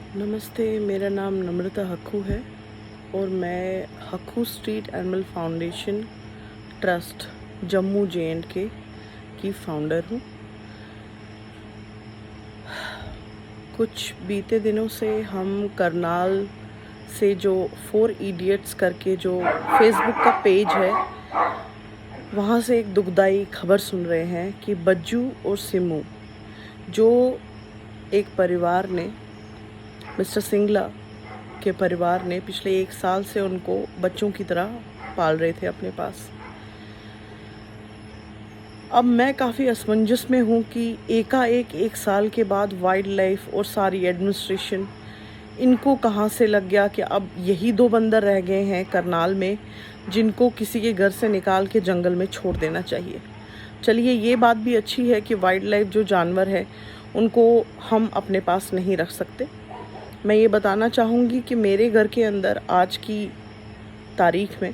नमस्ते, मेरा नाम नम्रता हक्खू है और मैं Hakkhu street animal foundation trust Jammu J&K की फाउंडर हूँ। कुछ बीते दिनों से हम करनाल से जो 4 इडियट्स करके जो फेसबुक का पेज है, वहाँ से एक दुखदाई खबर सुन रहे हैं कि बज्जू और सिमू, जो एक परिवार ने, मिस्टर सिंगला के परिवार ने पिछले 1 साल से उनको बच्चों की तरह पाल रहे थे अपने पास। अब मैं काफ़ी असमंजस में हूँ कि एकाएक 1 साल के बाद वाइल्ड लाइफ और सारी एडमिनिस्ट्रेशन इनको कहाँ से लग गया कि अब यही 2 बंदर रह गए हैं करनाल में, जिनको किसी के घर से निकाल के जंगल में छोड़ देना चाहिए। चलिए, ये बात भी अच्छी है कि वाइल्ड लाइफ जो जानवर है उनको हम अपने पास नहीं रख सकते। मैं ये बताना चाहूँगी कि मेरे घर के अंदर आज की तारीख में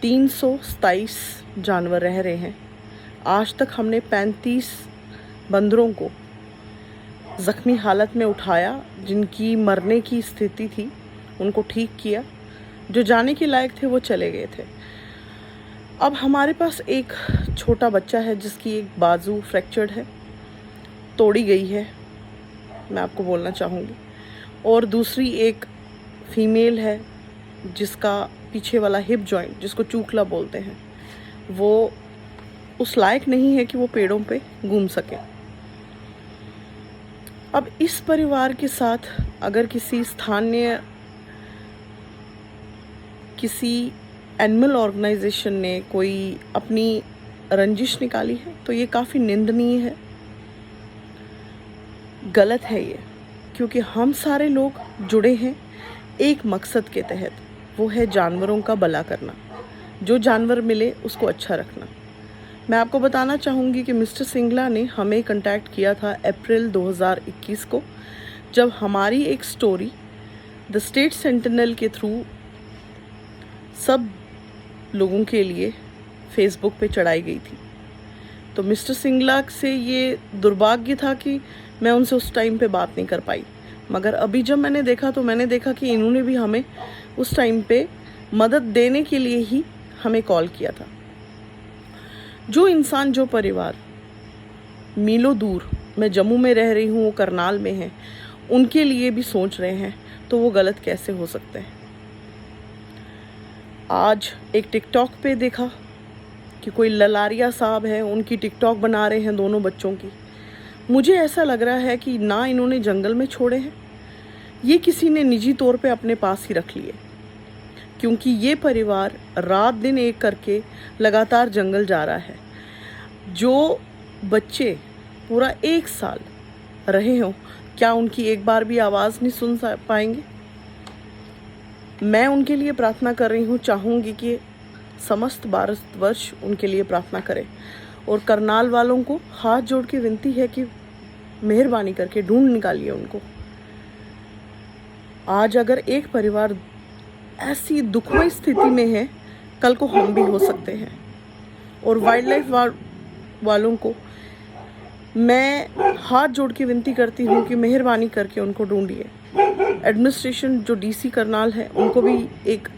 327 जानवर रह रहे हैं। आज तक हमने 35 बंदरों को ज़ख्मी हालत में उठाया, जिनकी मरने की स्थिति थी, उनको ठीक किया। जो जाने के लायक थे वो चले गए थे। अब हमारे पास एक छोटा बच्चा है जिसकी एक बाजू फ्रैक्चर्ड है, तोड़ी गई है, मैं आपको बोलना चाहूँगी। और दूसरी एक फीमेल है जिसका पीछे वाला हिप जॉइंट, जिसको चूकला बोलते हैं, वो उस लायक नहीं है कि वो पेड़ों पे घूम सके। अब इस परिवार के साथ अगर किसी स्थानीय किसी एनिमल ऑर्गेनाइजेशन ने कोई अपनी रंजिश निकाली है तो ये काफ़ी निंदनीय है, गलत है ये, क्योंकि हम सारे लोग जुड़े हैं एक मकसद के तहत, वो है जानवरों का भला करना, जो जानवर मिले उसको अच्छा रखना। मैं आपको बताना चाहूँगी कि मिस्टर सिंगला ने हमें कांटेक्ट किया था अप्रैल 2021 को, जब हमारी एक स्टोरी द स्टेट सेंटिनल के थ्रू सब लोगों के लिए फेसबुक पे चढ़ाई गई थी। तो मिस्टर सिंगला से ये दुर्भाग्य था कि मैं उनसे उस टाइम पे बात नहीं कर पाई, मगर अभी जब मैंने देखा तो मैंने देखा कि इन्होंने भी हमें उस टाइम पे मदद देने के लिए ही हमें कॉल किया था। जो इंसान, जो परिवार मीलों दूर, मैं जम्मू में रह रही हूँ, वो करनाल में है, उनके लिए भी सोच रहे हैं, तो वो गलत कैसे हो सकते हैं। आज एक टिकटॉक पे देखा कि कोई ललारिया साहब है, उनकी टिकटॉक बना रहे हैं दोनों बच्चों की। मुझे ऐसा लग रहा है कि ना इन्होंने जंगल में छोड़े हैं, ये किसी ने निजी तौर पे अपने पास ही रख लिए, क्योंकि ये परिवार रात दिन एक करके लगातार जंगल जा रहा है। जो बच्चे पूरा 1 साल रहे हों, क्या उनकी एक बार भी आवाज़ नहीं सुन पाएंगे? मैं उनके लिए प्रार्थना कर रही हूँ, चाहूँगी कि समस्त भारतवर्ष उनके लिए प्रार्थना करें। और करनाल वालों को हाथ जोड़ के विनती है कि मेहरबानी करके ढूंढ निकालिए उनको। आज अगर एक परिवार ऐसी दुखमय स्थिति में है, कल को हम भी हो सकते हैं। और वाइल्ड लाइफ वालों को मैं हाथ जोड़ के विनती करती हूँ कि मेहरबानी करके उनको ढूंढिए। एडमिनिस्ट्रेशन जो DC करनाल है, उनको भी एक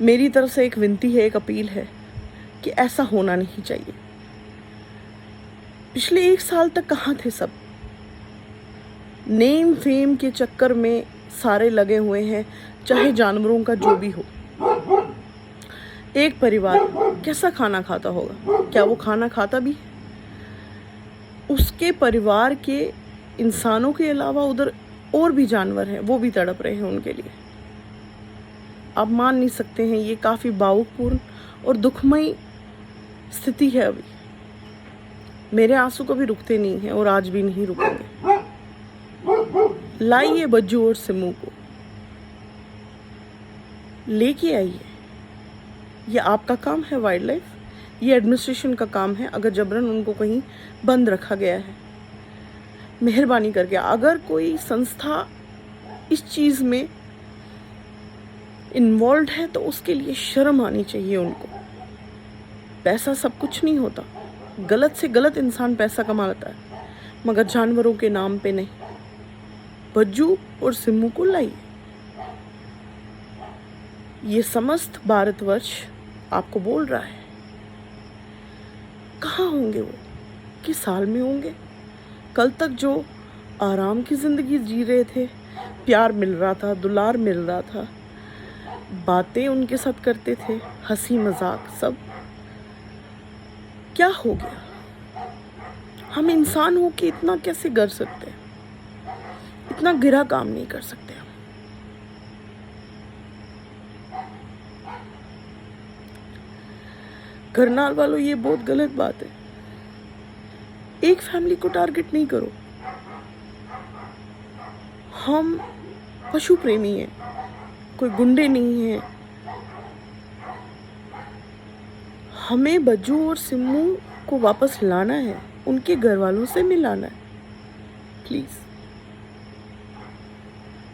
मेरी तरफ से एक विनती है, एक अपील है कि ऐसा होना नहीं चाहिए। पिछले 1 साल तक कहाँ थे सब? नेम फेम के चक्कर में सारे लगे हुए हैं, चाहे जानवरों का जो भी हो। एक परिवार कैसा खाना खाता होगा? क्या वो खाना खाता भी है? उसके परिवार के इंसानों के अलावा उधर और भी जानवर हैं, वो भी तड़प रहे हैं उनके लिए। आप मान नहीं सकते हैं, ये काफ़ी भावुकपूर्ण और दुखमयी स्थिति है। अभी मेरे आंसू कभी रुकते नहीं हैं और आज भी नहीं रुकेंगे। लाइए बज्जू और सिमू को, लेके आइए। ये आपका काम है वाइल्ड लाइफ, ये एडमिनिस्ट्रेशन का काम है। अगर जबरन उनको कहीं बंद रखा गया है, मेहरबानी करके, अगर कोई संस्था इस चीज़ में इन्वॉल्व है तो उसके लिए शर्म आनी चाहिए उनको। पैसा सब कुछ नहीं होता, गलत से गलत इंसान पैसा कमा लेता है, मगर जानवरों के नाम पे नहीं। बज्जू और सिम्मू को लाइए। ये समस्त भारतवर्ष आपको बोल रहा है। कहाँ होंगे वो? किस साल में होंगे? कल तक जो आराम की ज़िंदगी जी रहे थे, प्यार मिल रहा था, दुलार मिल रहा था, बातें उनके साथ करते थे, हंसी मजाक सब, क्या हो गया? हम इंसान हो के इतना कैसे कर सकते हैं? इतना गिरा काम नहीं कर सकते हम। करनाल वालों, ये बहुत गलत बात है। एक फैमिली को टारगेट नहीं करो। हम पशु प्रेमी हैं, कोई गुंडे नहीं हैं। हमें बज्जू और सिम्मू को वापस लाना है, उनके घर वालों से मिलाना है। प्लीज़।